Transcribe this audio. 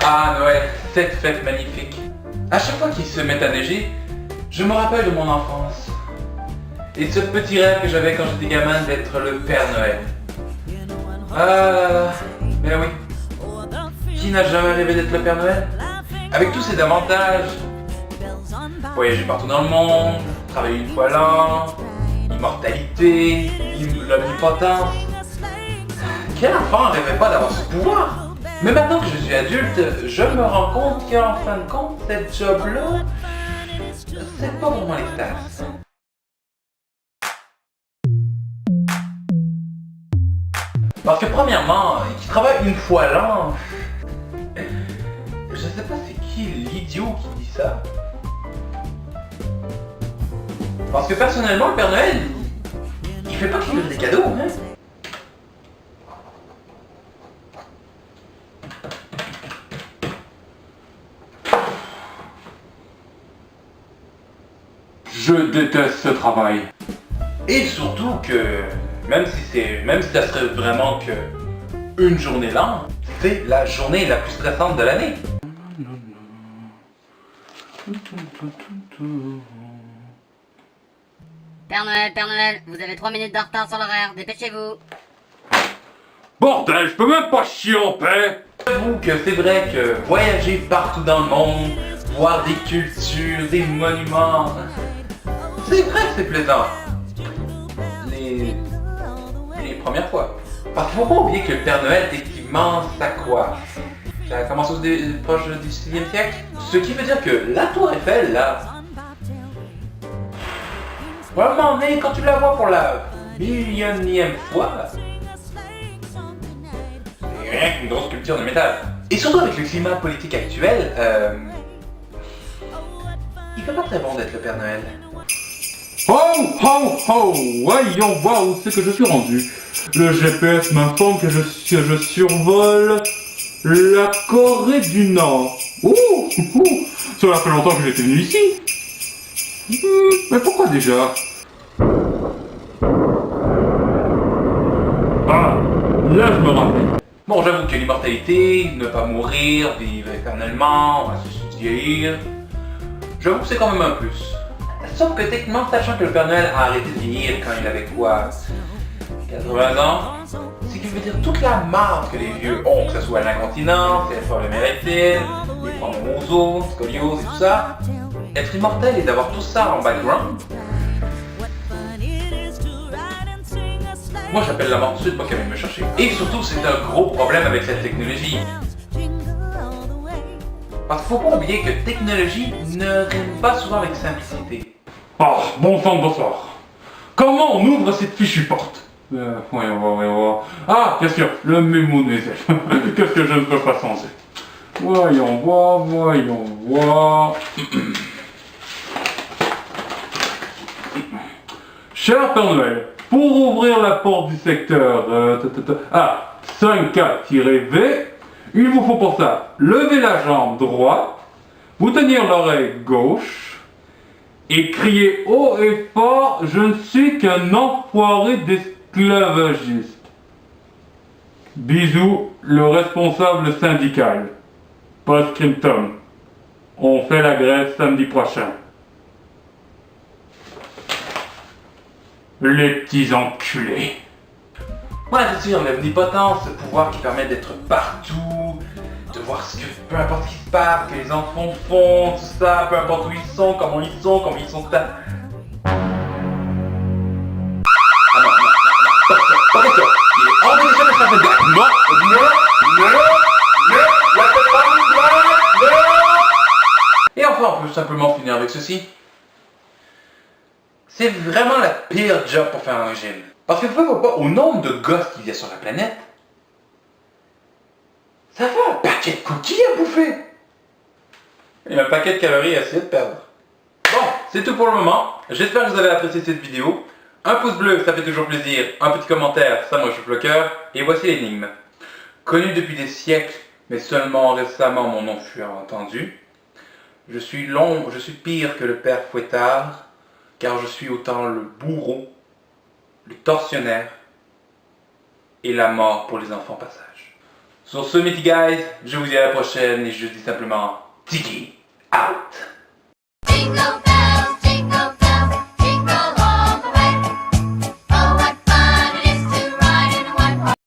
Ah Noël, cette fête magnifique. À chaque fois qu'il se met à neiger, je me rappelle de mon enfance. Et ce petit rêve que j'avais quand j'étais gamin d'être le Père Noël. Ah là là, ben oui. Qui n'a jamais rêvé d'être le Père Noël? Avec tous ces avantages. Voyager partout dans le monde, travailler une fois l'an, l'immortalité, l'omnipotence. Quel enfant ne rêvait pas d'avoir ce pouvoir? Mais maintenant que je suis adulte, je me rends compte qu'en fin de compte, cette job-là, c'est pas vraiment l'extase. Parce que premièrement, qui travaille une fois l'an, je sais pas c'est qui l'idiot qui dit ça. Parce que personnellement, le Père Noël, il fait pas qu'il livre des cadeaux, hein. Je déteste ce travail. Et surtout que, même si ça serait vraiment que une journée l'an, c'est la journée la plus stressante de l'année. Père Noël, vous avez 3 minutes de retard sur l'horaire, dépêchez-vous. Bordel, je peux même pas chier en paix. J'avoue que c'est vrai que voyager partout dans le monde, voir des cultures, des monuments, c'est vrai que c'est plaisant. Les premières fois. Parce qu'il faut pas oublier que le Père Noël, techniquement, ça quoi? Ça a commencé proche du 6e siècle. Ce qui veut dire que la Tour Eiffel, là, à un moment donné, quand tu la vois pour la millionième fois, c'est rien qu'une grosse sculpture de métal. Et surtout avec le climat politique actuel, il fait pas très bon d'être le Père Noël. Oh, voyons voir où c'est que je suis rendu. Le GPS m'informe que je survole la Corée du Nord. Cela fait longtemps que j'étais venu ici. Mais pourquoi déjà? Ah, là je me rappelle. Bon, j'avoue que l'immortalité, ne pas mourir, vivre éternellement, se vieillir, j'avoue que c'est quand même un plus. Sauf que techniquement, sachant que le Père Noël a arrêté de vieillir quand il avait quoi, 80 ans, c'est qu'il veut dire toute la marde que les vieux ont, que ce soit l'incontinence, les problèmes érectiles, les problèmes aux os, scoliose et tout ça. Être immortel et d'avoir tout ça en background, moi j'appelle la mort tout de suite, pas qu'elle vienne me chercher. Et surtout, c'est un gros problème avec cette technologie. Parce qu'il faut pas oublier que technologie ne rime pas souvent avec simplicité. Ah, bon sang de bonsoir. Comment on ouvre cette fichue porte? Voyons voir. Ah, bien sûr, le mémo des elfes. Qu'est-ce que je ne peux pas changer? Voyons voir. Cher Père Noël, pour ouvrir la porte du secteur 5K-V, il vous faut pour ça lever la jambe droite, vous tenir l'oreille gauche et crier haut et fort: je ne suis qu'un enfoiré d'esclavagiste. Bisous, le responsable syndical. Post-scriptum. On fait la grève samedi prochain. Les petits enculés. Moi, je suis en omnipotence, ce pouvoir qui permet d'être partout, de voir peu importe ce qui se passe, que les enfants font, tout ça, peu importe où ils sont, comment ils sont ça. Ah non, pas question. Il est hors de question de faire cette blague. Non, la faites pas une blague, non. Et enfin, on peut simplement finir avec ceci. C'est vraiment la pire job pour faire un régime. Parce que vous ne voyez pas, au nombre de gosses qu'il y a sur la planète, ça fait un paquet de cookies à bouffer. Et un paquet de calories à essayer de perdre. Bon, c'est tout pour le moment. J'espère que vous avez apprécié cette vidéo. Un pouce bleu, ça fait toujours plaisir. Un petit commentaire, ça moi je suis le cœur. Et voici l'énigme. Connu depuis des siècles, mais seulement récemment mon nom fut entendu. Je suis pire que le père Fouettard, car je suis autant le bourreau, le tortionnaire et la mort pour les enfants passage. Sur ce, mes petits guys, je vous dis à la prochaine et je dis simplement Tiki out. Jingle